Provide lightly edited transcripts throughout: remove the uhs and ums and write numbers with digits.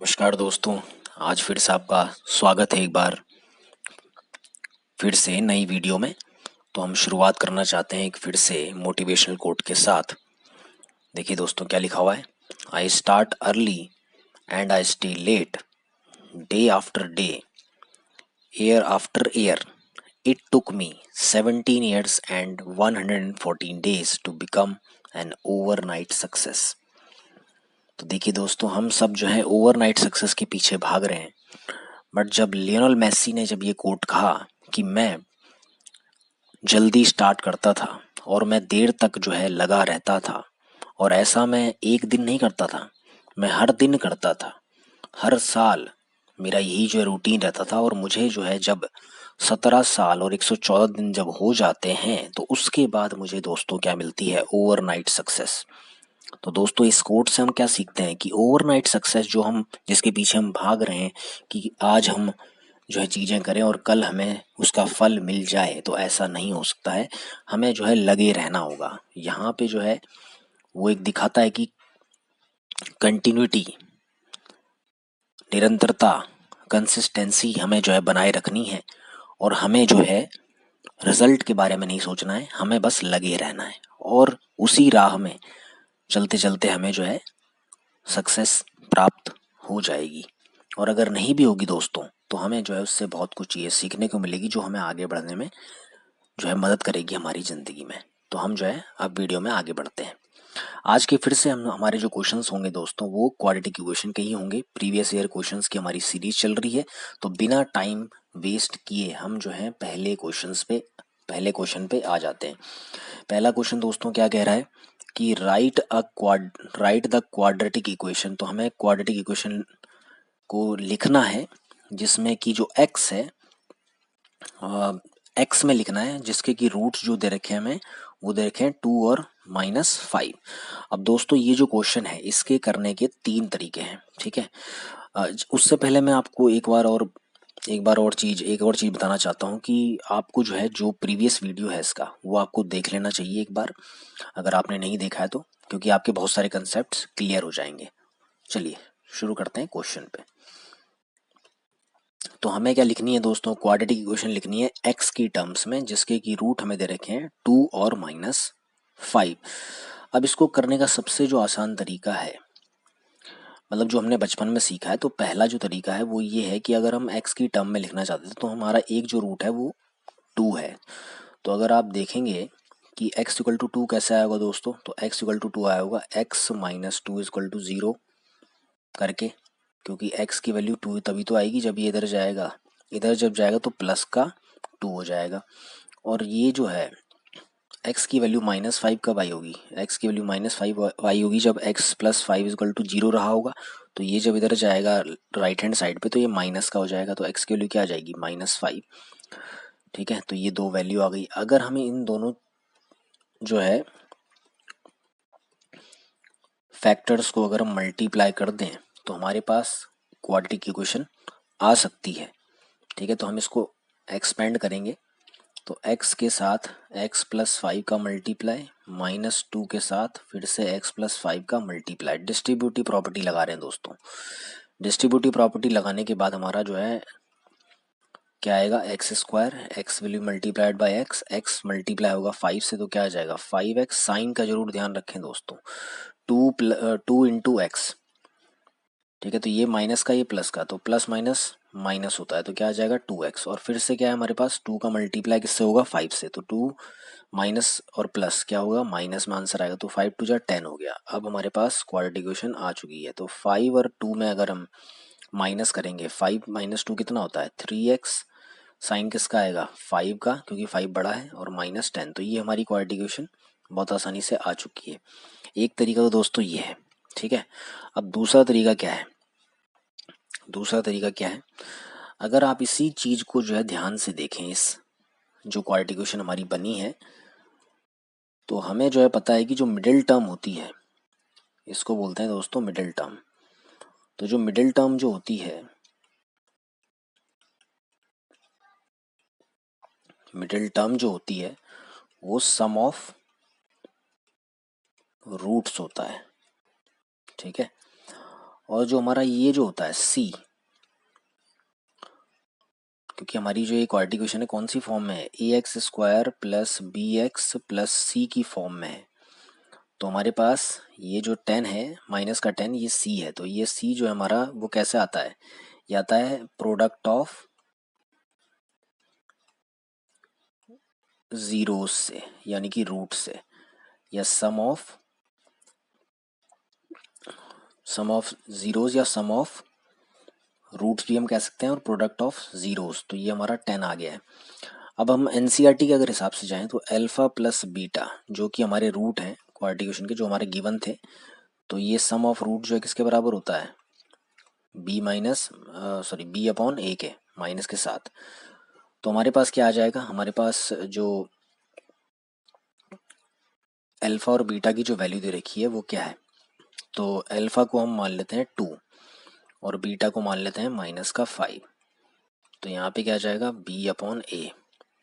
नमस्कार दोस्तों। आज फिर से आपका स्वागत है एक बार फिर से नई वीडियो में। तो हम शुरुआत करना चाहते हैं एक फिर से मोटिवेशनल कोट के साथ। देखिए दोस्तों क्या लिखा हुआ है। I start early and I stay late, day after day, year after year, it took me 17 years and 114 days to become an overnight success। तो देखिए दोस्तों, हम सब जो है ओवरनाइट सक्सेस के पीछे भाग रहे हैं। बट जब लियोनेल मेसी ने जब ये कोट कहा कि मैं जल्दी स्टार्ट करता था और मैं देर तक जो है लगा रहता था, और ऐसा मैं एक दिन नहीं करता था, मैं हर दिन करता था, हर साल मेरा यही जो है रूटीन रहता था। और मुझे जो है जब 17 साल और 114 दिन जब हो जाते हैं तो उसके बाद मुझे दोस्तों क्या मिलती है, ओवरनाइट सक्सेस। तो दोस्तों इस कोट से हम क्या सीखते हैं कि ओवरनाइट सक्सेस जो हम जिसके पीछे हम भाग रहे हैं कि आज हम जो है चीज़ें करें और कल हमें उसका फल मिल जाए, तो ऐसा नहीं हो सकता है। हमें जो है लगे रहना होगा। यहाँ पे जो है वो एक दिखाता है कि कंटिन्यूटी, निरंतरता, कंसिस्टेंसी हमें जो है बनाए रखनी है। और हमें जो है रिजल्ट के बारे में नहीं सोचना है, हमें बस लगे रहना है। और उसी राह में चलते चलते हमें जो है सक्सेस प्राप्त हो जाएगी। और अगर नहीं भी होगी दोस्तों, तो हमें जो है उससे बहुत कुछ चीज़ें सीखने को मिलेगी जो हमें आगे बढ़ने में जो है मदद करेगी हमारी ज़िंदगी में। तो हम जो है अब वीडियो में आगे बढ़ते हैं। आज के फिर से हम हमारे जो क्वेश्चंस होंगे दोस्तों वो क्वाड्रेटिक इक्वेशन के ही होंगे। प्रीवियस ईयर क्वेश्चंस की हमारी सीरीज चल रही है। तो बिना टाइम वेस्ट किए हम जो है पहले क्वेश्चन पे आ जाते हैं। पहला क्वेश्चन दोस्तों क्या कह रहा है कि राइट द क्वाड्रेटिक इक्वेशन। तो हमें क्वाड्रेटिक इक्वेशन को लिखना है जिसमें कि जो एक्स है एक्स में लिखना है, जिसके कि रूट्स जो दे रखे हैं हमें वो दे रखे हैं 2 और -5। अब दोस्तों ये जो क्वेश्चन है इसके करने के 3 तरीके हैं, ठीक है। उससे पहले मैं आपको एक और चीज़ बताना चाहता हूँ कि आपको जो है जो प्रीवियस वीडियो है इसका वो आपको देख लेना चाहिए एक बार, अगर आपने नहीं देखा है तो, क्योंकि आपके बहुत सारे कंसेप्ट क्लियर हो जाएंगे। चलिए शुरू करते हैं क्वेश्चन पे। तो हमें क्या लिखनी है दोस्तों, क्वाड्रेटिक इक्वेशन लिखनी है एक्स की टर्म्स में, जिसके की रूट हमें दे रखे हैं 2 और -5। अब इसको करने का सबसे जो आसान तरीका है, मतलब जो हमने बचपन में सीखा है, तो पहला जो तरीका है वो ये है कि अगर हम एक्स की टर्म में लिखना चाहते हैं तो हमारा एक जो रूट है वो 2 है। तो अगर आप देखेंगे कि x इक्वल टू 2 कैसे आया होगा दोस्तों, तो x इक्वल टू 2 आया होगा x - 2 इक्वल टू 0 करके, क्योंकि x की वैल्यू 2 तभी तो आएगी जब ये इधर जाएगा, इधर जब जाएगा तो प्लस का 2 हो जाएगा। और ये जो है x की वैल्यू -5 कब आई होगी, x की वैल्यू -5 आई होगी जब x + 5 इक्वल टू 0 रहा होगा। तो ये जब इधर जाएगा राइट हैंड साइड पे तो ये माइनस का हो जाएगा, तो x की वैल्यू क्या आ जाएगी, -5। ठीक है, तो ये दो वैल्यू आ गई। अगर हमें इन दोनों जो है फैक्टर्स को अगर हम मल्टीप्लाई कर दें तो हमारे पास क्वाड्रेटिक इक्वेशन आ सकती है। ठीक है, तो हम इसको एक्सपेंड करेंगे। तो x के साथ x + 5 का मल्टीप्लाई, -2 के साथ फिर से x + 5 का मल्टीप्लाई। डिस्ट्रीब्यूटिव प्रॉपर्टी लगा रहे हैं दोस्तों। डिस्ट्रीब्यूटिव प्रॉपर्टी लगाने के बाद हमारा जो है क्या आएगा, x², x value multiplied by x multiply होगा 5 से, तो क्या आ जाएगा 5x। साइन का जरूर ध्यान रखें दोस्तों, 2 इंटू एक्स। ठीक है, तो ये माइनस का ये प्लस का, तो प्लस माइनस माइनस होता है, तो क्या आ जाएगा 2x। और फिर से क्या है हमारे पास 2 का मल्टीप्लाई किससे होगा, 5 से, तो 2 माइनस और प्लस क्या होगा, माइनस में आंसर आएगा, तो 5 × 2 = 10 हो गया। अब हमारे पास क्वाड्रेटिक इक्वेशन आ चुकी है। तो 5 और 2 में अगर हम माइनस करेंगे, 5 - 2 कितना होता है 3x। साइन किसका आएगा 5 का, क्योंकि 5 बड़ा है, और -10। तो ये हमारी क्वाड्रेटिक इक्वेशन बहुत आसानी से आ चुकी है। एक तरीका तो दोस्तों ये है, ठीक है। अब दूसरा तरीका क्या है, अगर आप इसी चीज को जो है ध्यान से देखें, इस जो क्वाड्रेटिक इक्वेशन हमारी बनी है, तो हमें जो है पता है कि जो मिडिल टर्म होती है इसको बोलते हैं दोस्तों मिडिल टर्म। तो जो मिडिल टर्म जो होती है, वो सम ऑफ रूट्स होता है। ठीक है, और जो हमारा ये जो होता है सी, क्योंकि हमारी जो ये क्वाड्रेटिक इक्वेशन है कौन सी फॉर्म में है, A X square plus B X plus C की फॉर्म में है। तो हमारे पास ये जो 10 है माइनस का 10 ये सी है, तो ये सी जो है हमारा वो कैसे आता है, ये आता है प्रोडक्ट ऑफ जीरोस से, यानी कि रूट से, या सम ऑफ जीरोस या सम ऑफ रूट्स भी हम कह सकते हैं, और प्रोडक्ट ऑफ जीरोस। तो ये हमारा 10 आ गया है। अब हम एनसीईआरटी के अगर हिसाब से जाएं तो अल्फा प्लस बीटा जो कि हमारे रूट हैं क्वाड्रेटिक इक्वेशन के, जो हमारे गिवन थे, तो ये सम ऑफ रूट जो है किसके बराबर होता है, बी अपॉन ए के माइनस के साथ। तो हमारे पास क्या आ जाएगा, हमारे पास जो अल्फा और बीटा की जो वैल्यू दे रखी है वो क्या है, तो अल्फा को हम मान लेते हैं 2 और बीटा को मान लेते हैं -5। तो यहाँ पे क्या आ जाएगा, बी अपॉन ए।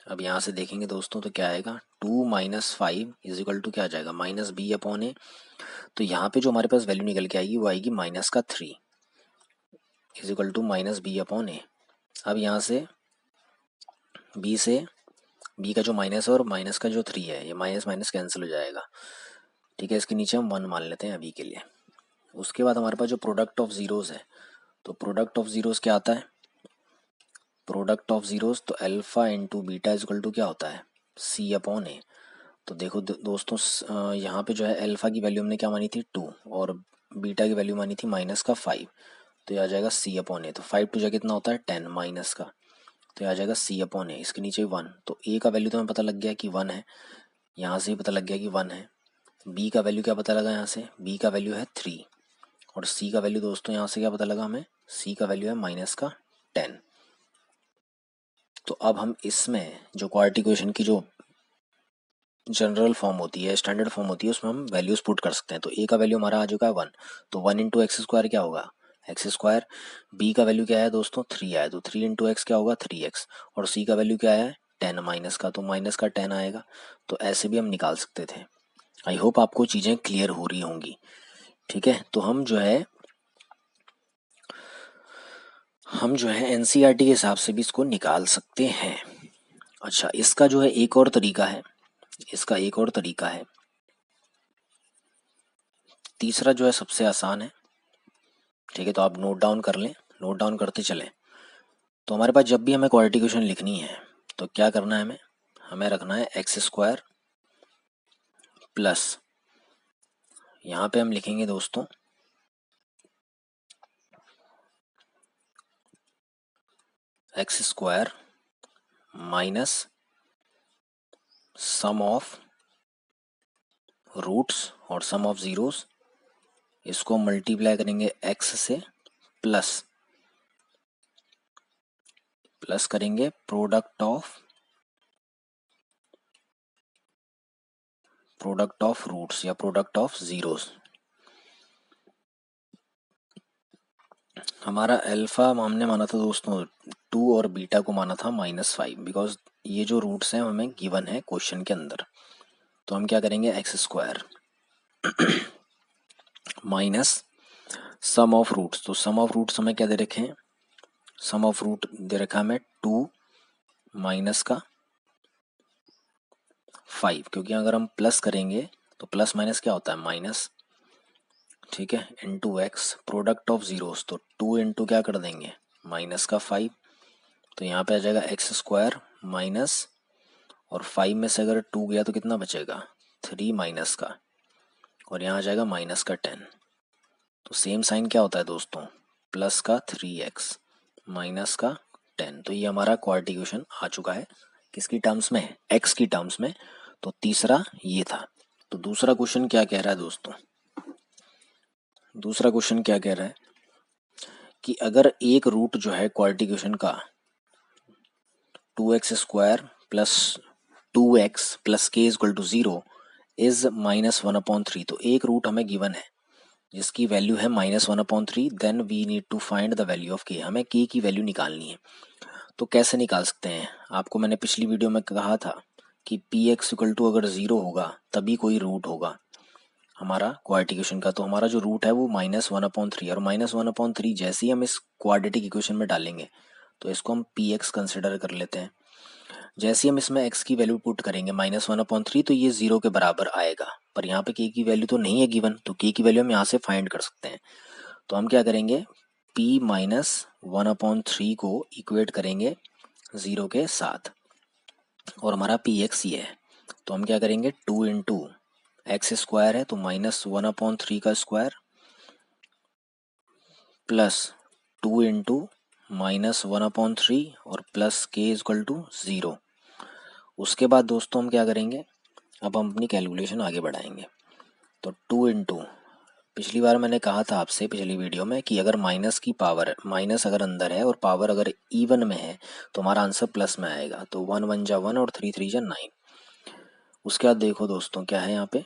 अब यहाँ से देखेंगे दोस्तों तो क्या आएगा, 2 - 5 इज इक्वल टू क्या आ जाएगा, -b अपॉन ए। तो यहाँ पे जो हमारे पास वैल्यू निकल के आएगी वो आएगी -3 is equal to -b upon A. अब यहाँ से b का जो माइनस है और माइनस का जो 3 है, ये माइनस माइनस कैंसिल हो जाएगा। ठीक है, इसके नीचे हम 1 मान लेते हैं अभी के लिए। उसके बाद हमारे पास जो प्रोडक्ट ऑफ जीरोस है, तो प्रोडक्ट ऑफ जीरोस क्या आता है, प्रोडक्ट ऑफ जीरोस तो alpha into beta is equal to क्या होता है, सी अपॉन ए। तो देखो दोस्तों यहाँ पे जो है अल्फा की वैल्यू हमने क्या मानी थी 2 और बीटा की वैल्यू मानी थी -5। तो ये आ जाएगा सी अपॉन ए। तो 5 टू जा कितना होता है 10 माइनस का, तो ये आ जाएगा सी अपॉन ए। इसके नीचे 1, तो ए का वैल्यू तो हमें पता लग गया कि 1 है, यहाँ से भी पता लग गया कि 1 है। बी का वैल्यू क्या पता लगा, यहाँ से बी का वैल्यू है 3 और सी का वैल्यू दोस्तों यहाँ से क्या पता लगा हमें, सी का वैल्यू है -10। तो अब हम इसमें जो क्वाड्रेटिक इक्वेशन की जो जनरल फॉर्म होती है, स्टैंडर्ड फॉर्म होती है, उसमें हम वैल्यूज पुट कर सकते हैं। तो ए का वैल्यू हमारा आ चुका है 1, तो 1 इंटू एक्स स्क्वायर क्या होगा, एक्स स्क्वायर। बी का वैल्यू क्या है दोस्तों 3 आया, तो 3 इंटू एक्स क्या होगा 3x। और सी का वैल्यू क्या है 10 माइनस का, तो माइनस का 10 आएगा। तो ऐसे भी हम निकाल सकते थे। आई होप आपको चीज़ें क्लियर हो रही होंगी। ठीक है, तो हम जो है एनसीईआरटी के हिसाब से भी इसको निकाल सकते हैं। अच्छा, इसका जो है एक और तरीका है, तीसरा जो है सबसे आसान है। ठीक है, तो आप नोट डाउन कर लें, नोट डाउन करते चलें। तो हमारे पास जब भी हमें क्वाड्रेटिक इक्वेशन लिखनी है तो क्या करना है, हमें रखना है एक्स स्क्वायर प्लस, यहाँ पे हम लिखेंगे दोस्तों X square minus sum of roots और सम ऑफ जीरोस, इसको मल्टीप्लाई करेंगे एक्स से, प्लस करेंगे प्रोडक्ट ऑफ रूट्स या प्रोडक्ट ऑफ जीरोस। हमारा अल्फा हमने माना था दोस्तों 2 और बीटा को माना था -5, बिकॉज ये जो रूट्स हैं हमें गिवन है क्वेश्चन के अंदर। तो हम क्या करेंगे, X square minus sum of roots. तो सम ऑफ रूट्स हमें क्या दे रखे हैं, सम ऑफ रूट दे रखा है हमें 2 माइनस का 5, क्योंकि अगर हम प्लस करेंगे तो प्लस माइनस क्या होता है माइनस। ठीक है, into x product of zeros, तो 2 इंटू क्या कर देंगे -5। तो यहाँ पे आ जाएगा एक्स स्क्वायर माइनस, और 5 में से अगर 2 गया तो कितना बचेगा 3 माइनस का, और यहाँ आ जाएगा -10। तो सेम साइन क्या होता है दोस्तों, प्लस का 3x माइनस का 10। तो ये हमारा क्वाड्रेटिक इक्वेशन आ चुका है, किसकी टर्म्स में, x की टर्म्स में। तो तीसरा ये था। तो दूसरा क्वेश्चन क्या कह रहा है दोस्तों, दूसरा क्वेश्चन क्या कह रहा है कि अगर एक रूट जो है क्वाड्रेटिक इक्वेशन का 2x square plus 2x plus k equal to 0 is -1/3, तो एक रूट हमें गिवन है जिसकी वैल्यू है -1/3, then we need to find the value of k। हमें k की वैल्यू निकालनी है। तो कैसे निकाल सकते हैं, आपको मैंने पिछली वीडियो में कहा था कि px इक्वल टू अगर 0 होगा तभी कोई रूट होगा। हमारा क्वाड्रेटिक इक्वेशन का, तो हमारा जो रूट है वो -1/3, और -1/3 जैसे ही हम इस क्वाड्रेटिक इक्वेशन में डालेंगे तो इसको हम पी एक्स कंसिडर कर लेते हैं। जैसे ही हम इसमें x की वैल्यू पुट करेंगे -1/3, तो ये 0 के बराबर आएगा, पर यहाँ पे k की वैल्यू तो नहीं है गिवन, तो k की वैल्यू हम यहाँ से फाइंड कर सकते हैं। तो हम क्या करेंगे, p -1/3 को इक्वेट करेंगे 0 के साथ, और हमारा पी एक्स ये है। तो हम क्या करेंगे, 2 इंटू एक्स स्क्वायर है तो -1/3 का स्क्वायर प्लस 2 इंटू -1/3 और प्लस k इक्वल टू 0। उसके बाद दोस्तों हम क्या करेंगे, अब हम अपनी कैलकुलेशन आगे बढ़ाएंगे। तो 2 इंटू, पिछली बार मैंने कहा था आपसे पिछली वीडियो में कि अगर माइनस की पावर, माइनस अगर अंदर है और पावर अगर इवन में है तो हमारा आंसर प्लस में आएगा। तो 1 1 जा 1 और 3 3 जा 9। उसके बाद देखो दोस्तों क्या है यहाँ पे,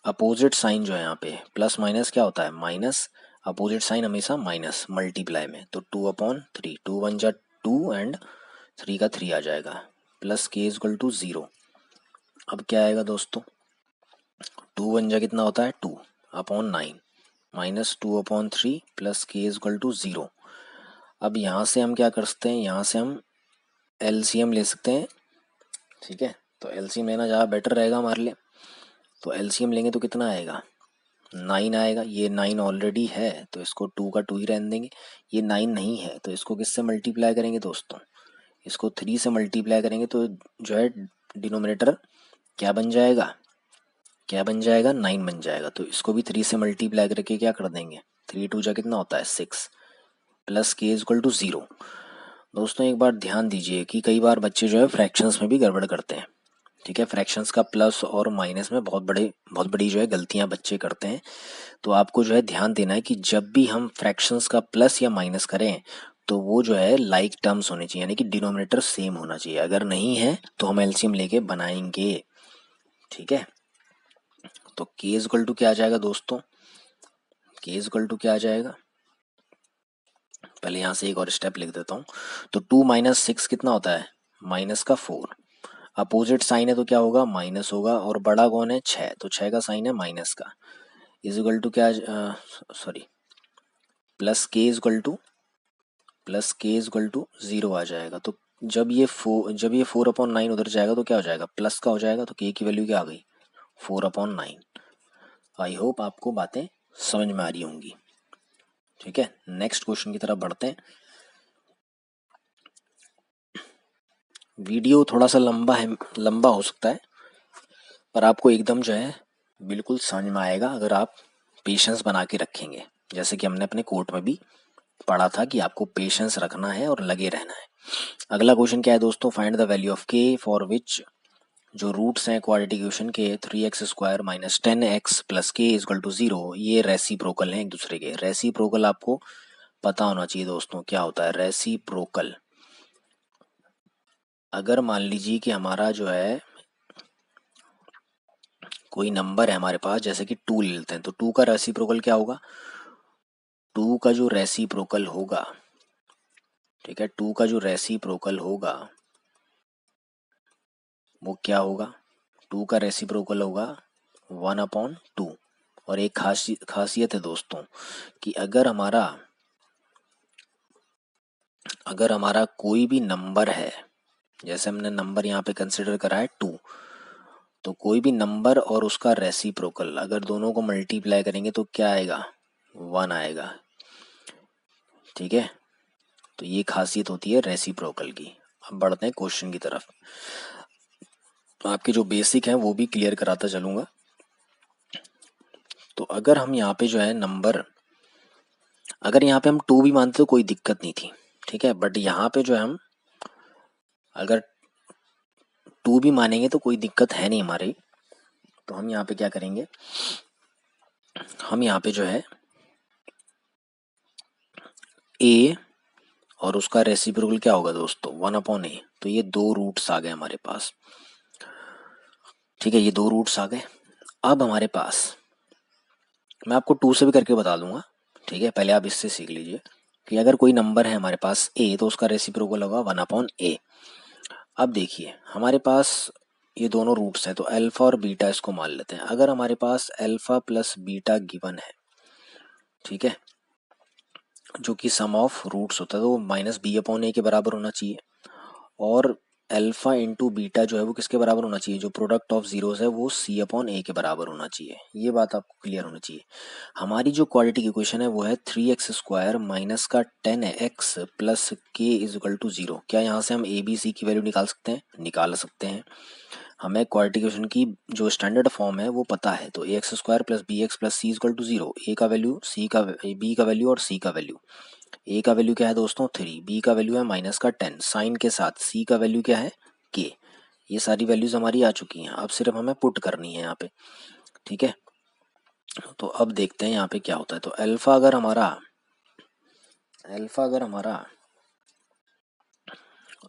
अपोजिट साइन जो है यहाँ पे, प्लस माइनस क्या होता है माइनस, अपोजिट साइन हमेशा माइनस मल्टीप्लाई में। तो 2/3, 2 1 जा 2 एंड 3 का 3 आ जाएगा, प्लस k इक्वल टू 0। अब क्या आएगा दोस्तों, 2 1 जा कितना होता है 2/9 minus 2/3 plus k equal to 0। अब यहाँ से हम क्या कर सकते हैं, यहाँ से हम एलसीएम ले सकते हैं। ठीक है, तो एलसीएम लेना ज़्यादा बेटर रहेगा हमारे लिए। तो एलसीएम लेंगे तो कितना आएगा, 9 आएगा। ये 9 ऑलरेडी है तो इसको 2 का 2 ही रहने देंगे। ये 9 नहीं है तो इसको किससे मल्टीप्लाई करेंगे दोस्तों, इसको 3 से मल्टीप्लाई करेंगे तो जो है डिनोमिनेटर क्या बन जाएगा, क्या बन जाएगा 9 बन जाएगा। तो इसको भी 3 से मल्टीप्लाई करके क्या कर देंगे, 3 2 जा कितना होता है 6 प्लस k इक्वल टू 0। दोस्तों एक बार ध्यान दीजिए कि कई बार बच्चे जो है फ्रैक्शंस में भी गड़बड़ करते हैं। ठीक है, फ्रैक्शंस का प्लस और माइनस में बहुत बड़ी जो है गलतियां बच्चे करते हैं। तो आपको जो है ध्यान देना है कि जब भी हम फ्रैक्शंस का प्लस या माइनस करें तो वो जो है लाइक टर्म्स होने चाहिए, यानी कि डिनोमिनेटर सेम होना चाहिए। अगर नहीं है तो हम एलसीएम लेके बनाएंगे। ठीक है, तो k इक्वल टू क्या आ जाएगा दोस्तों, k इक्वल टू क्या आ जाएगा, पहले यहाँ से एक और स्टेप लिख देता हूँ। तो 2 - 6 कितना होता है, माइनस का 4। अपोजिट साइन है तो क्या होगा, माइनस होगा, और बड़ा कौन है 6, तो 6 का साइन है माइनस का। इज इक्वल टू क्या, sorry, plus k equal to 0 आ जाएगा। तो जब ये 4/9 उधर जाएगा तो क्या हो जाएगा, प्लस का हो जाएगा। तो k की वैल्यू क्या आ गई, 4/9। आई होप आपको बातें समझ में आ रही होंगी। ठीक है, नेक्स्ट क्वेश्चन की तरफ बढ़ते हैं। वीडियो थोड़ा सा लंबा हो सकता है, पर आपको एकदम जो है बिल्कुल समझ में आएगा अगर आप पेशेंस बना के रखेंगे। जैसे कि हमने अपने कोर्ट में भी पढ़ा था कि आपको पेशेंस रखना है और लगे रहना है। अगला क्वेश्चन क्या है दोस्तों, find the value of k for which, जो रूट्स हैं क्वाड्रेटिक इक्वेशन के 3x² - 10x + k = 0, ये रेसिप्रोकल हैं एक दूसरे के। रेसिप्रोकल आपको पता होना चाहिए दोस्तों क्या होता है रेसिप्रोकल। अगर मान लीजिए कि हमारा जो है कोई नंबर है हमारे पास, जैसे कि 2 ले लेते हैं, तो 2 का रेसिप्रोकल क्या होगा, 2 का जो रेसिप्रोकल होगा, ठीक है, 2 का जो रेसिप्रोकल होगा वो क्या होगा, 2 का रेसिप्रोकल होगा 1/2। और एक खासियत है दोस्तों कि अगर हमारा कोई भी नंबर है, जैसे हमने नंबर यहाँ पे कंसिडर करा है 2, तो कोई भी नंबर और उसका रेसिप्रोकल अगर दोनों को मल्टीप्लाई करेंगे तो क्या आएगा, 1 आएगा। ठीक है, तो ये खासियत होती है रेसिप्रोकल की। अब बढ़ते हैं क्वेश्चन की तरफ। तो आपके जो बेसिक हैं वो भी क्लियर कराता चलूँगा। तो अगर हम यहाँ पे जो है नंबर, अगर यहाँ पे हम 2 भी मानते तो कोई दिक्कत नहीं थी। ठीक है, बट यहाँ पे जो है हम अगर 2 भी मानेंगे तो कोई दिक्कत है नहीं हमारी। तो हम यहाँ पे क्या करेंगे, हम यहाँ पे जो है a और उसका रेसिप्रोकल क्या होगा दोस्तों 1/a। तो ये 2 रूट्स आ गए हमारे पास। ठीक है, ये 2 रूट्स आ गए। अब हमारे पास, मैं आपको 2 से भी करके बता दूंगा। ठीक है, पहले आप इससे सीख लीजिए कि अगर कोई नंबर है हमारे पास a तो उसका रेसिप्रोकल होगा 1/a। अब देखिए हमारे पास ये दोनों रूट्स हैं, तो अल्फा और बीटा इसको मान लेते हैं। अगर हमारे पास अल्फा प्लस बीटा गिवन है, ठीक है, जो कि सम ऑफ रूट्स होता है, तो वो माइनस बी अपॉन ए के बराबर होना चाहिए। और अल्फा इंटू बीटा जो है वो किसके बराबर होना चाहिए, जो प्रोडक्ट ऑफ जीरोस है वो सी अपॉन ए के बराबर होना चाहिए। ये बात आपको क्लियर होनी चाहिए। हमारी जो क्वाड्रेटिक इक्वेशन है वो है 3x² माइनस का 10x प्लस के इज इक्वल टू 0। क्या यहाँ से हम ए बी सी की वैल्यू निकाल सकते हैं? निकाल सकते हैं। हमें क्वाड्रेटिक इक्वेशन की जो स्टैंडर्ड फॉर्म है वो पता है, तो ax² plus B X plus C equal to 0। A का वैल्यू, सी का, बी का वैल्यू और सी का वैल्यू। ए का वैल्यू क्या है दोस्तों 3, बी का वैल्यू है माइनस का 10 साइन के साथ, सी का वैल्यू क्या है के। ये सारी वैल्यूज हमारी आ चुकी हैं, अब सिर्फ हमें पुट करनी है यहाँ पे, ठीक है। तो अब देखते हैं यहाँ पे क्या होता है। तो अल्फा अगर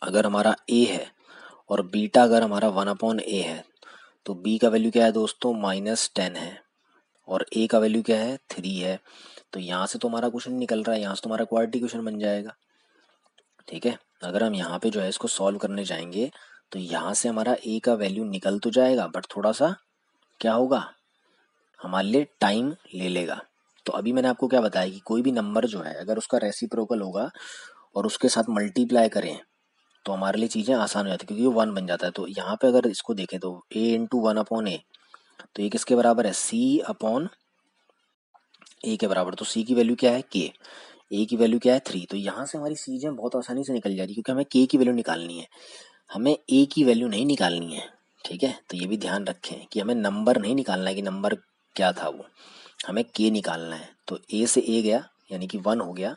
हमारा ए है और बीटा अगर हमारा 1/a है, तो बी का वैल्यू क्या है दोस्तों -10 है और ए का वैल्यू क्या है 3 है। तो यहाँ से तो हमारा क्वेश्चन निकल रहा है, यहाँ से तो हमारा क्वाड्रेटिक क्वेश्चन बन जाएगा, ठीक है। अगर हम यहाँ पे जो है इसको सॉल्व करने जाएंगे तो यहाँ से हमारा ए का वैल्यू निकल तो जाएगा, बट थोड़ा सा क्या होगा, हमारे लिए टाइम ले लेगा। तो अभी मैंने आपको क्या बताया कि कोई भी नंबर जो है अगर उसका रेसिप्रोकल होगा और उसके साथ मल्टीप्लाई करें तो हमारे लिए चीज़ें आसान हो जाती है, क्योंकि वो 1 बन जाता है। तो यहाँ पे अगर इसको देखें तो a इंटू 1/a, तो ये किसके बराबर है, c अपॉन a के बराबर। तो c की वैल्यू क्या है k, a की वैल्यू क्या है 3। तो यहाँ से हमारी चीज़ें बहुत आसानी से निकल जा रही है, क्योंकि हमें k की वैल्यू निकालनी है, हमें a की वैल्यू नहीं निकालनी है, ठीक है। तो ये भी ध्यान रखें कि हमें नंबर नहीं निकालना है कि नंबर क्या था वो, हमें k निकालना है। तो a से a गया यानी कि 1 हो गया,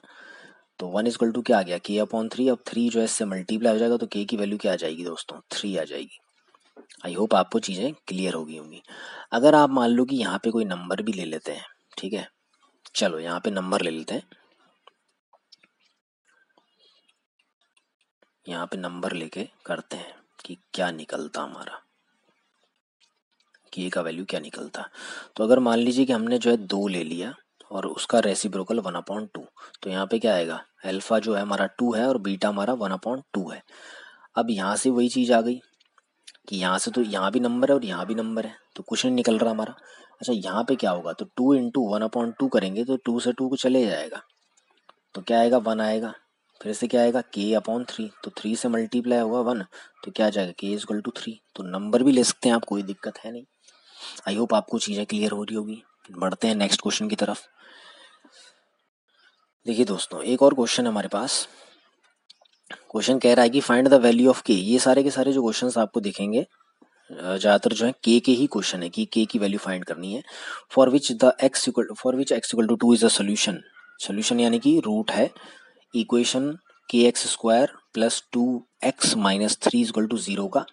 तो 1 इक्वल टू क्या आ गया k/3। अब 3 जो है इससे मल्टीप्लाई हो जाएगा, तो k की वैल्यू क्या आ जाएगी दोस्तों 3 आ जाएगी। आई होप आपको चीज़ें क्लियर हो गई होंगी। अगर आप मान लो कि यहाँ पे कोई नंबर भी ले लेते हैं, ठीक है, चलो यहाँ पे नंबर ले लेते हैं, यहाँ पे नंबर लेके करते हैं कि क्या निकलता हमारा, कि ए का वैल्यू क्या निकलता। तो अगर मान लीजिए कि हमने जो है 2 ले लिया और उसका रेसिप्रोकल 1/2, तो यहाँ पे क्या आएगा, अल्फा जो है हमारा 2 है और बीटा हमारा 1/2 है। अब यहाँ से वही चीज़ आ गई कि यहाँ से तो यहाँ भी नंबर है और यहाँ भी नंबर है, तो क्वेश्चन निकल रहा हमारा। अच्छा यहाँ पे क्या होगा, तो 2 इंटू 1/2 करेंगे तो 2 से 2 को चले जाएगा, तो क्या आएगा 1 आएगा। फिर से क्या आएगा k/3, तो 3 से मल्टीप्लाई होगा 1, तो क्या आ जाएगा k इक्वल टू 3। तो नंबर भी ले सकते हैं आप, कोई दिक्कत है नहीं। आई होप आपको चीज़ें क्लियर हो रही होगी। बढ़ते हैं नेक्स्ट क्वेश्चन की तरफ। देखिए दोस्तों एक और क्वेश्चन हमारे पास। क्वेश्चन कह रहा है कि फाइंड द वैल्यू ऑफ के। ये सारे के सारे जो क्वेश्चंस आपको दिखेंगे ज़्यादातर जो है के ही क्वेश्चन है कि के की वैल्यू फाइंड करनी है। For which x equal to 2 is a solution. Solution यानी कि रूट है equation kx² plus 2x minus 3 equal to 0 का।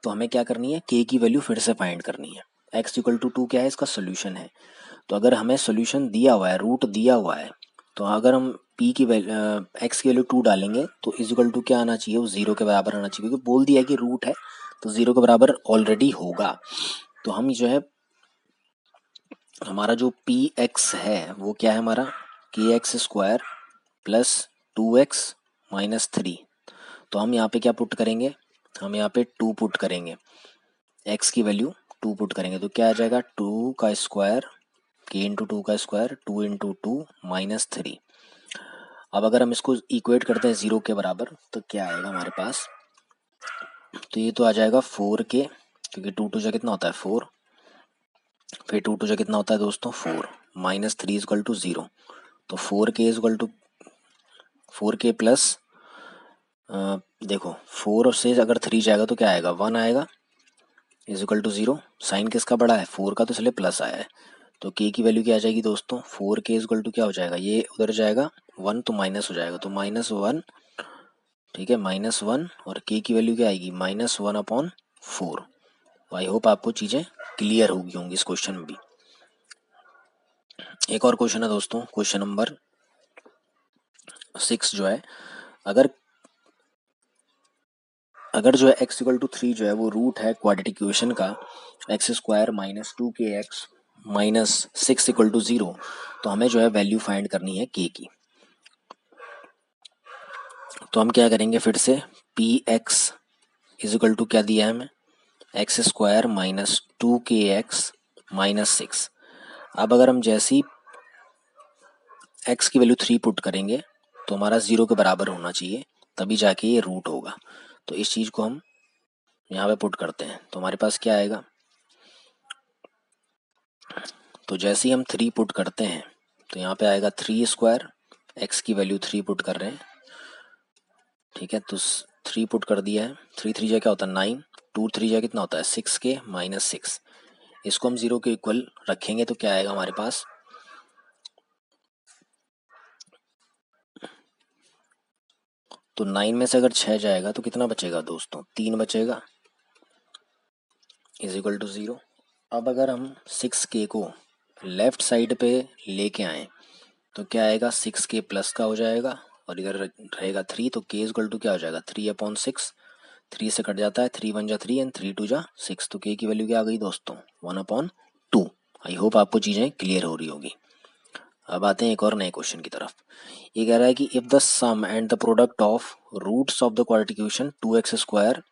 तो हमें क्या करनी है, के की वैल्यू फिर से फाइंड करनी है। x इक्वल टू 2 क्या है, इसका सोल्यूशन है। तो अगर हमें सोल्यूशन दिया हुआ है, रूट दिया हुआ है, तो अगर हम p की वैल्यू x की वैल्यू 2 डालेंगे तो इज इक्वल टू क्या आना चाहिए, वो 0 के बराबर आना चाहिए, क्योंकि बोल दिया है कि रूट है तो 0 के बराबर ऑलरेडी होगा। तो हम जो है हमारा जो पी एक्स है वो क्या है हमारा kx² प्लस 2x माइनस 3। तो हम यहाँ पे क्या पुट करेंगे, हम यहाँ पे 2 पुट करेंगे, x की वैल्यू 2 पुट करेंगे, तो क्या आ जाएगा 2 का स्क्वायर k इंटू 2 का स्क्वायर 2 इंटू 2 माइनस 3। अब अगर हम इसको इक्वेट करते हैं 0 के बराबर तो क्या आएगा हमारे पास, तो ये तो आ जाएगा 4k, क्योंकि 2 टू जा कितना होता है 4, फिर 2 टू जा कितना होता है दोस्तों 4, माइनस 3 इक्वल टू 0। तो 4k equal to 4k plus देखो 4 से अगर 3 जाएगा तो क्या आएगा 1 आएगा इज इक्वल टू 0। साइन किसका बड़ा है 4 का, तो इसलिए प्लस आया है। तो k की वैल्यू क्या आ जाएगी दोस्तों 4k इक्वल टू क्या हो जाएगा, ये उधर जाएगा 1 तो माइनस हो जाएगा, तो -1, ठीक है -1, और k की वैल्यू क्या आएगी -1/4। आई होप आपको चीज़ें क्लियर होगी होंगी इस क्वेश्चन में भी। एक और क्वेश्चन है दोस्तों, क्वेश्चन नंबर 6 जो है, अगर जो है x इक्वल टू 3 जो है वो रूट है क्वाड्रेटिक इक्वेशन का x² minus 2kx minus 6 equal to 0, तो हमें जो है वैल्यू फाइंड करनी है k की। तो हम क्या करेंगे, फिर से P X is equal to क्या दिया है हमें x square minus 2kx minus 6। अब अगर हम जैसे ही x की वैल्यू 3 पुट करेंगे तो हमारा 0 के बराबर होना चाहिए, तभी जाके ये रूट होगा। तो इस चीज़ को हम यहाँ पे पुट करते हैं तो हमारे पास क्या आएगा। तो जैसे ही हम 3 पुट करते हैं तो यहाँ पे आएगा 3 स्क्वायर, x की वैल्यू 3 पुट कर रहे हैं, ठीक है। तो 3 पुट कर दिया है, 3 3 जा क्या होता है 9, 2 3 जा कितना होता है 6k माइनस 6। इसको हम 0 के इक्वल रखेंगे तो क्या आएगा हमारे पास। तो 9 में से अगर 6 जाएगा तो कितना बचेगा दोस्तों, 3 बचेगा, इज इक्वल टू 0। अब अगर हम 6k को लेफ्ट साइड पे लेके आए तो क्या आएगा, 6k प्लस का हो जाएगा और इधर रहेगा 3, तो k इक्वल टू क्या हो जाएगा 3/6। 3 से कट जाता है, 3 1 जा 3 एंड 3 2 जा 6। तो k की वैल्यू क्या आ गई दोस्तों 1/2। आई होप आपको चीज़ें क्लियर हो रही होगी। अब आते हैं एक और नए क्वेश्चन की तरफ। ये कह रहा है कि if the sum and the product of roots of the quadratic equation 2x square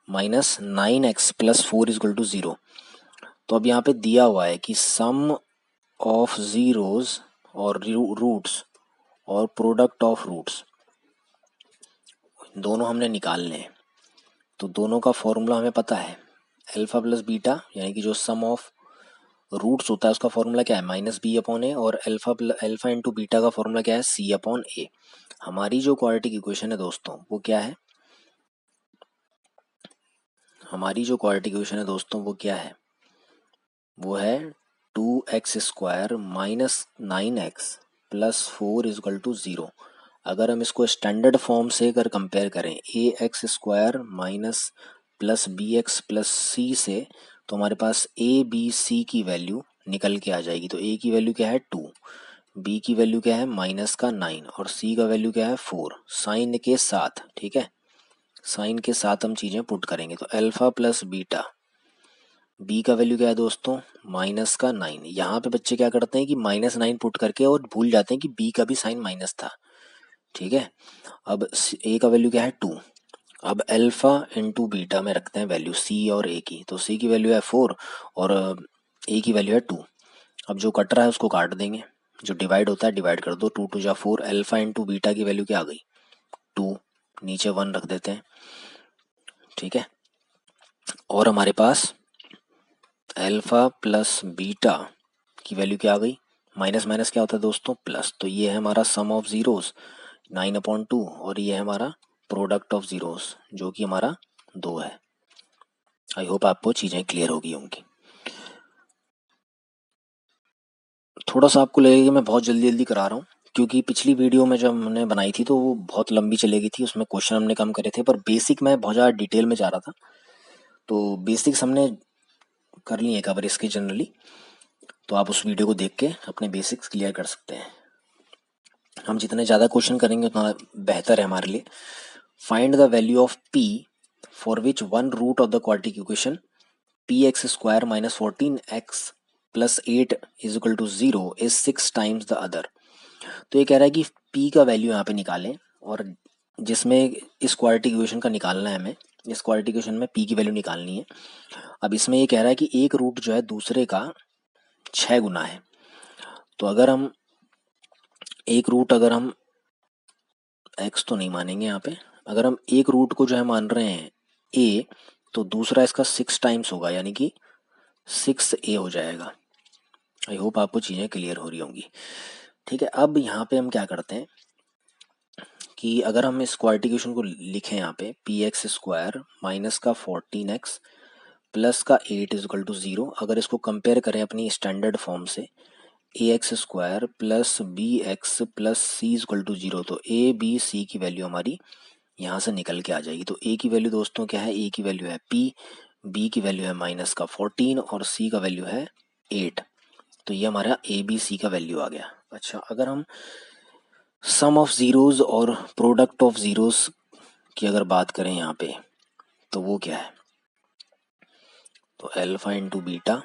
minus 9x plus 4 is equal to 0। तो अब यहाँ पे दिया हुआ है कि सम ऑफ जीरोस और रूट्स और प्रोडक्ट ऑफ रूट्स दोनों हमने निकालने हैं। तो दोनों का फॉर्मूला हमें पता है, अल्फा प्लस बीटा, यानी कि जो सम ऑफ रूट्स होता है उसका फॉर्मूला क्या है -b/a, और अल्फा इंटू बीटा का फॉर्मूला क्या है c/a। हमारी जो क्वाड्रेटिक इक्वेशन है दोस्तों वो क्या है, वो है 2x square minus 9x plus 4 is equal to 0। अगर हम इसको स्टैंडर्ड फॉर्म से अगर कंपेयर करें ax square minus plus bx plus c से, तो हमारे पास a b c की वैल्यू निकल के आ जाएगी। तो a की वैल्यू क्या है 2, b की वैल्यू क्या है माइनस का 9 और c का वैल्यू क्या है 4, साइन के साथ, ठीक है। साइन के साथ हम चीज़ें पुट करेंगे तो अल्फा प्लस बीटा, b का वैल्यू क्या है दोस्तों माइनस का 9। यहाँ पे बच्चे क्या करते हैं कि -9 पुट करके और भूल जाते हैं कि b का भी साइन माइनस था, ठीक है। अब a का वैल्यू क्या है 2। अब अल्फा इंटू बीटा में रखते हैं वैल्यू c और a की, तो c की वैल्यू है 4 और a की वैल्यू है 2। अब जो कट रहा है उसको काट देंगे, जो डिवाइड होता है डिवाइड कर दो, 2 2 जा 4, अल्फा इंटू बीटा की वैल्यू क्या आ गई 2, नीचे 1 रख देते हैं, ठीक है। और हमारे पास अल्फा प्लस बीटा की वैल्यू क्या आ गई, माइनस माइनस क्या होता है दोस्तों प्लस। तो ये है हमारा सम ऑफ जीरोस 9/2 और ये है हमारा प्रोडक्ट ऑफ जीरोस जो कि हमारा 2 है। आई होप आपको चीज़ें क्लियर होगी होंगी। थोड़ा सा आपको लगेगा कि मैं बहुत जल्दी जल्दी करा रहा हूँ, क्योंकि पिछली वीडियो में जब हमने बनाई थी तो वो बहुत लंबी चलेगी थी, उसमें क्वेश्चन हमने कम करे थे, पर बेसिक मैं बहुत ज़्यादा डिटेल में जा रहा था। तो बेसिक्स हमने कर लिए कवर इसके जनरली, तो आप उस वीडियो को देख के अपने बेसिक्स क्लियर कर सकते हैं। हम जितने ज़्यादा क्वेश्चन करेंगे उतना बेहतर है हमारे लिए। Find the value of p for which one root of the quadratic equation px square minus 14x plus 8 is equal to 0 is 6 times the other. तो ये कह रहा है कि p का वैल्यू यहाँ पे निकालें, और जिसमें इस क्वाड्रेटिक इक्वेशन का निकालना है हमें, इस क्वाड्रेटिक इक्वेशन में p की वैल्यू निकालनी है। अब इसमें ये कह रहा है कि एक रूट जो है दूसरे का 6 गुना है। तो अगर हम एक रूट, अगर हम x तो नहीं मानेंगे यहाँ पे, अगर हम एक रूट को जो है मान रहे हैं a, तो दूसरा इसका 6 टाइम्स होगा, यानी कि 6a हो जाएगा। आई होप आपको चीज़ें क्लियर हो रही होंगी, ठीक है। अब यहाँ पे हम क्या करते हैं कि अगर हम इस क्वाड्रेटिक इक्वेशन को लिखें यहाँ पे px स्क्वायर माइनस का 14x प्लस का 8 इज इक्वल टू 0, अगर इसको कंपेयर करें अपनी स्टैंडर्ड फॉर्म से ax square plus bx plus c is equal to 0, तो a b c की वैल्यू हमारी यहाँ से निकल के आ जाएगी। तो a की वैल्यू दोस्तों क्या है, a की वैल्यू है p, b की वैल्यू है माइनस का 14 और c का वैल्यू है 8। तो ये हमारा ए बी सी का वैल्यू आ गया। अच्छा, अगर हम सम ऑफ ज़ीरोज़ और प्रोडक्ट ऑफ ज़ीरोज़ की अगर बात करें यहाँ पे, तो वो क्या है, तो अल्फ़ा इंटू बीटा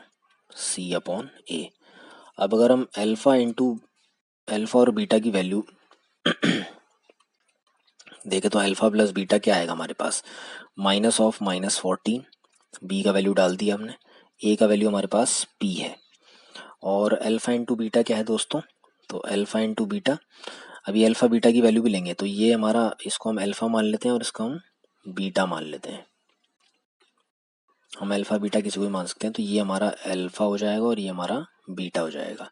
c/a। अब अगर हम अल्फ़ा और बीटा की वैल्यू देखें तो अल्फ़ा प्लस बीटा क्या आएगा हमारे पास, -14 बी का वैल्यू डाल दिया हमने, ए का वैल्यू हमारे पास पी है, और अल्फा इंटू बीटा क्या है दोस्तों, तो अल्फा इंटू बीटा। अभी अल्फा बीटा की वैल्यू भी लेंगे, तो ये हमारा, इसको हम अल्फा मान लेते हैं और इसको हम बीटा मान लेते हैं। हम अल्फा बीटा किसी को भी मान सकते हैं, तो ये हमारा अल्फा हो जाएगा और ये हमारा बीटा हो जाएगा।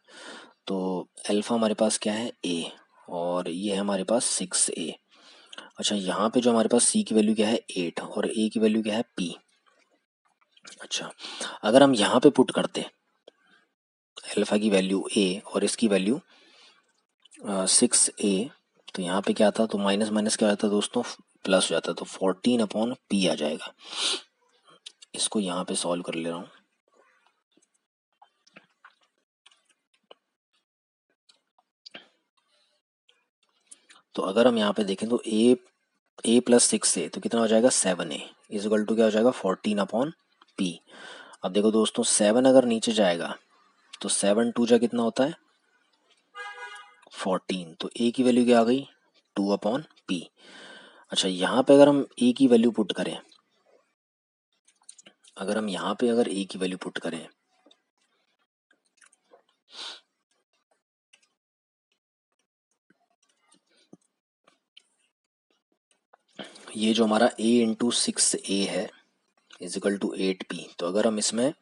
तो अल्फा हमारे पास क्या है, ए, और ये है हमारे पास 6a। अच्छा, यहाँ पे जो हमारे पास सी की वैल्यू क्या है 8 और ए की वैल्यू क्या है पी। अच्छा, अगर हम यहाँ पे पुट करते अल्फा की वैल्यू ए और इसकी वैल्यू 6a, तो यहाँ पे क्या था, तो माइनस माइनस क्या होता दोस्तों, प्लस हो जाता, तो 14/p आ जाएगा। इसको यहाँ पे सॉल्व कर ले रहा हूँ। तो अगर हम यहाँ पे देखें तो ए प्लस 6a तो कितना हो जाएगा 7a इज इक्वल टू क्या हो जाएगा 14/p। अब देखो दोस्तों 7 अगर नीचे जाएगा तो 7 2 जा कितना होता है 14, तो ए की वैल्यू क्या आ गई 2/p। अच्छा, यहाँ पे अगर हम ए की वैल्यू पुट करें, अगर हम यहाँ पे अगर ए की वैल्यू पुट करें, ये जो हमारा a इंटू 6a है इज इक्वल टू 8p, तो अगर हम इसमें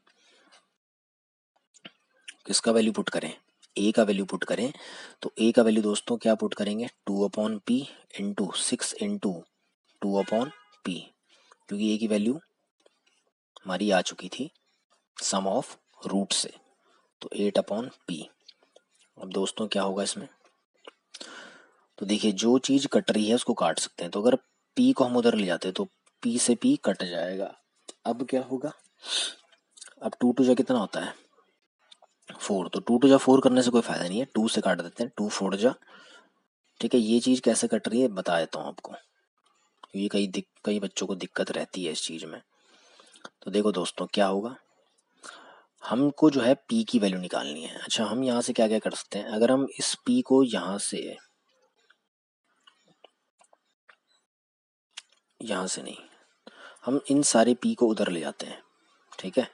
किसका वैल्यू पुट करें, ए का वैल्यू पुट करें, तो ए का वैल्यू दोस्तों क्या पुट करेंगे 2/p इंटू 6 इंटू 2/p, क्योंकि ए की वैल्यू हमारी आ चुकी थी सम ऑफ रूट से, तो 8/p। अब दोस्तों क्या होगा इसमें, तो देखिए जो चीज़ कट रही है उसको काट सकते हैं, तो अगर p को हम उधर ले जाते हैं तो p से p कट जाएगा। अब क्या होगा, अब 2 2 जा कितना होता है 4, तो 2 2 जा 4 करने से कोई फायदा नहीं है, 2 से काट देते हैं, 2 4 जा। ठीक है, ये चीज़ कैसे कट रही है बता देता हूँ आपको, क्योंकि कई बच्चों को दिक्कत रहती है इस चीज़ में। तो देखो दोस्तों क्या होगा, हमको जो है p की वैल्यू निकालनी है। अच्छा, हम यहाँ से क्या क्या कर सकते हैं, अगर हम इस p को यहाँ से नहीं, हम इन सारे p को उधर ले जाते हैं। ठीक है,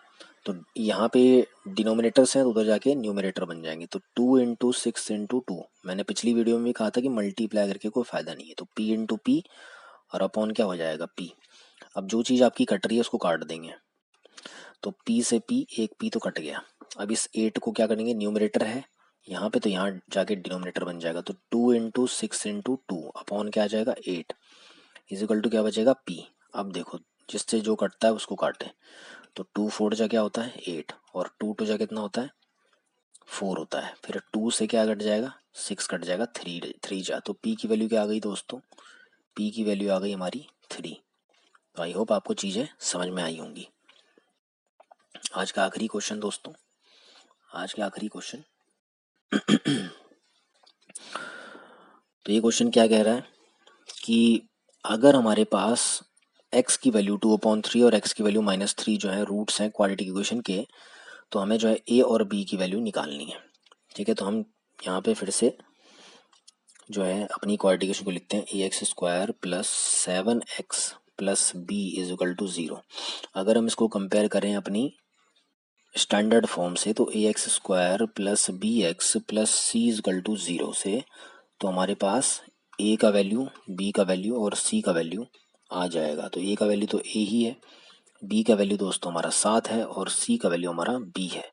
तो यहाँ पे डिनोमिनेटर्स हैं तो उधर जाके न्यूमरेटर बन जाएंगे, तो 2 इंटू 6 इंटू 2, मैंने पिछली वीडियो में भी कहा था कि मल्टीप्लाई करके कोई फायदा नहीं है, तो p इंटू पी और अपॉन क्या हो जाएगा p। अब जो चीज़ आपकी कट रही है उसको काट देंगे, तो p से p, एक p तो कट गया। अब इस 8 को क्या करेंगे, न्यूमरेटर है यहाँ पे तो यहाँ जाके डिनोमिनेटर बन जाएगा, तो 2 इंटू 6 इंटू 2 अपॉन क्या आ जाएगा 8 इज इक्वल टू क्या बचेगा p। अब देखो जिससे जो कटता है उसको काटे, तो 2 4 जा क्या होता है 8 और 2 2 जा कितना होता है 4 होता है, फिर 2 से क्या कट जाएगा 6 कट जाएगा, 3 जा, तो p की वैल्यू क्या आ गई दोस्तों, p की वैल्यू आ गई हमारी 3। तो आई होप आपको चीज़ें समझ में आई होंगी। आज का आखिरी क्वेश्चन दोस्तों, आज का आखिरी क्वेश्चन तो ये क्वेश्चन क्या कह रहा है कि अगर हमारे पास x की वैल्यू 2/3 और x की वैल्यू -3 जो है रूट्स हैं क्वाड्रेटिक इक्वेशन के, तो हमें जो है a और b की वैल्यू निकालनी है। ठीक है, तो हम यहाँ पे फिर से जो है अपनी क्वाड्रेटिक इक्वेशन को लिखते हैं ax² plus 7x plus b is equal to 0। अगर हम इसको कंपेयर करें अपनी स्टैंडर्ड फॉर्म से, तो ax² plus bx plus c is equal to 0 से, तो हमारे पास a का वैल्यू, b का वैल्यू और c का वैल्यू आ जाएगा। तो a का वैल्यू तो a ही है, b का वैल्यू दोस्तों हमारा 7 है और c का वैल्यू हमारा b है।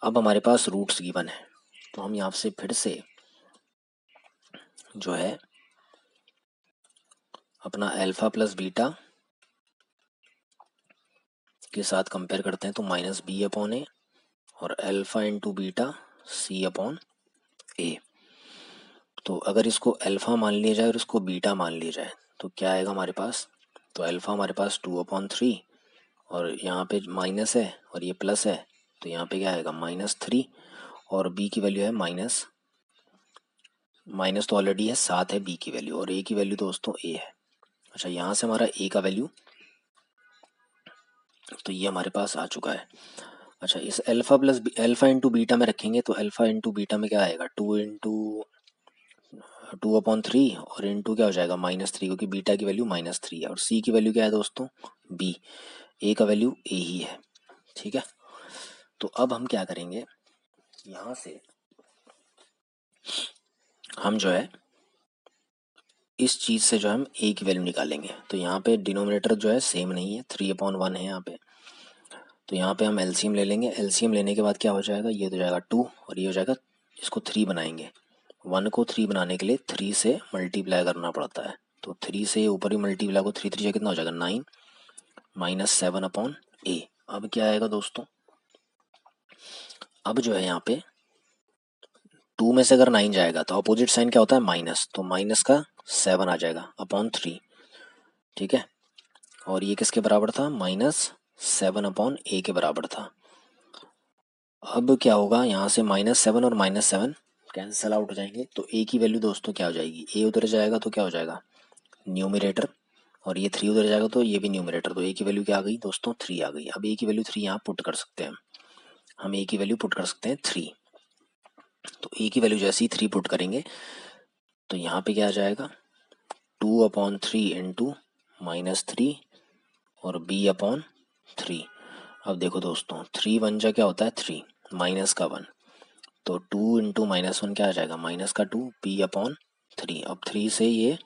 अब हमारे पास रूट्स गिवन है, तो हम यहाँ से फिर से जो है अपना अल्फा प्लस बीटा के साथ कंपेयर करते हैं, तो -b/a और अल्फा इंटू बीटा c/a। तो अगर इसको अल्फा मान लिया जाए और इसको बीटा मान लिया जाए तो क्या आएगा हमारे पास, तो अल्फा हमारे पास 2/3 और यहाँ पे माइनस है और ये प्लस है, तो यहाँ पे क्या आएगा -3 और b की वैल्यू है माइनस तो ऑलरेडी है 7 है b की वैल्यू और a की वैल्यू दोस्तों a है। अच्छा, यहाँ से हमारा a का वैल्यू तो ये हमारे पास आ चुका है। अच्छा, इस अल्फा इंटू बीटा में रखेंगे, तो अल्फा इंटू बीटा में क्या आएगा 2/3 और इंटू क्या हो जाएगा -3, क्योंकि बीटा की वैल्यू -3 है और c की वैल्यू क्या है दोस्तों b। ए का वैल्यू ए ही है, ठीक है। तो अब हम क्या करेंगे, यहाँ से हम जो है इस चीज़ से जो है हम ए की वैल्यू निकालेंगे। तो यहाँ पे डिनोमिनेटर जो है सेम नहीं है, 3/1 है यहाँ पे। तो यहाँ पे हम एलसीएम ले लेंगे। एलसीएम लेने के बाद क्या हो जाएगा, ये हो जाएगा 2 और ये हो जाएगा, इसको 3 बनाएंगे। 1 को 3 बनाने के लिए 3 से मल्टीप्लाई करना पड़ता है। तो 3 से ऊपर ही मल्टीप्लाई को 3 3 कितना हो जाएगा 9 -7/a। अब क्या आएगा दोस्तों, अब जो है यहाँ पे 2 में से अगर 9 जाएगा तो अपोजिट साइन क्या होता है माइनस, तो माइनस का 7 आ जाएगा अपॉन 3, ठीक है। और ये किसके बराबर था, -7/a के बराबर था। अब क्या होगा, यहाँ से -7 और -7 कैंसिल आउट हो जाएंगे। तो a की वैल्यू दोस्तों क्या हो जाएगी, a उधर जाएगा तो क्या हो जाएगा न्यूमरेटर, और ये 3 उधर जाएगा तो ये भी न्यूमरेटर। तो a की वैल्यू क्या आ गई दोस्तों 3 आ गई। अब a की वैल्यू 3 यहाँ पुट कर सकते हैं, हम a की वैल्यू पुट कर सकते हैं 3। तो a की वैल्यू जैसे ही 3 पुट करेंगे तो यहाँ पे क्या आ जाएगा 2/3 इंटू -3 और b/3। अब देखो दोस्तों 3 1 जा क्या होता है 3, माइनस का 1, तो 2 इंटू -1 क्या आ जाएगा -2 b/3। अब 3 से ये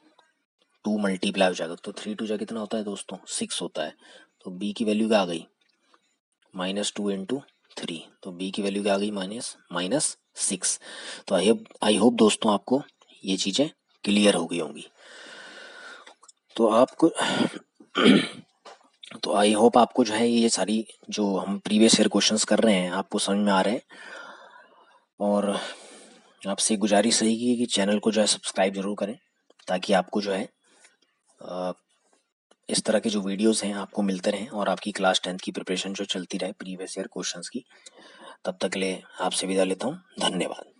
2 मल्टीप्लाई हो जाएगा, तो 3 2 जा कितना होता है दोस्तों 6 होता है। तो b की वैल्यू क्या आ गई -2 इंटू 3, तो b की वैल्यू क्या आ गई -6। तो आई होप दोस्तों आपको ये चीज़ें क्लियर हो गई होंगी। तो आपको तो आई होप आपको जो है ये सारी जो हम प्रीवियस ईयर क्वेश्चंस कर रहे हैं आपको समझ में आ रहे हैं। और आपसे गुजारिश रहेगी कि चैनल को जो है सब्सक्राइब जरूर करें, ताकि आपको जो है इस तरह के जो वीडियोस हैं आपको मिलते रहें और आपकी क्लास 10th की प्रिपरेशन जो चलती रहे प्रीवियस ईयर क्वेश्चंस की। तब तक के लिए आपसे विदा लेता हूँ, धन्यवाद।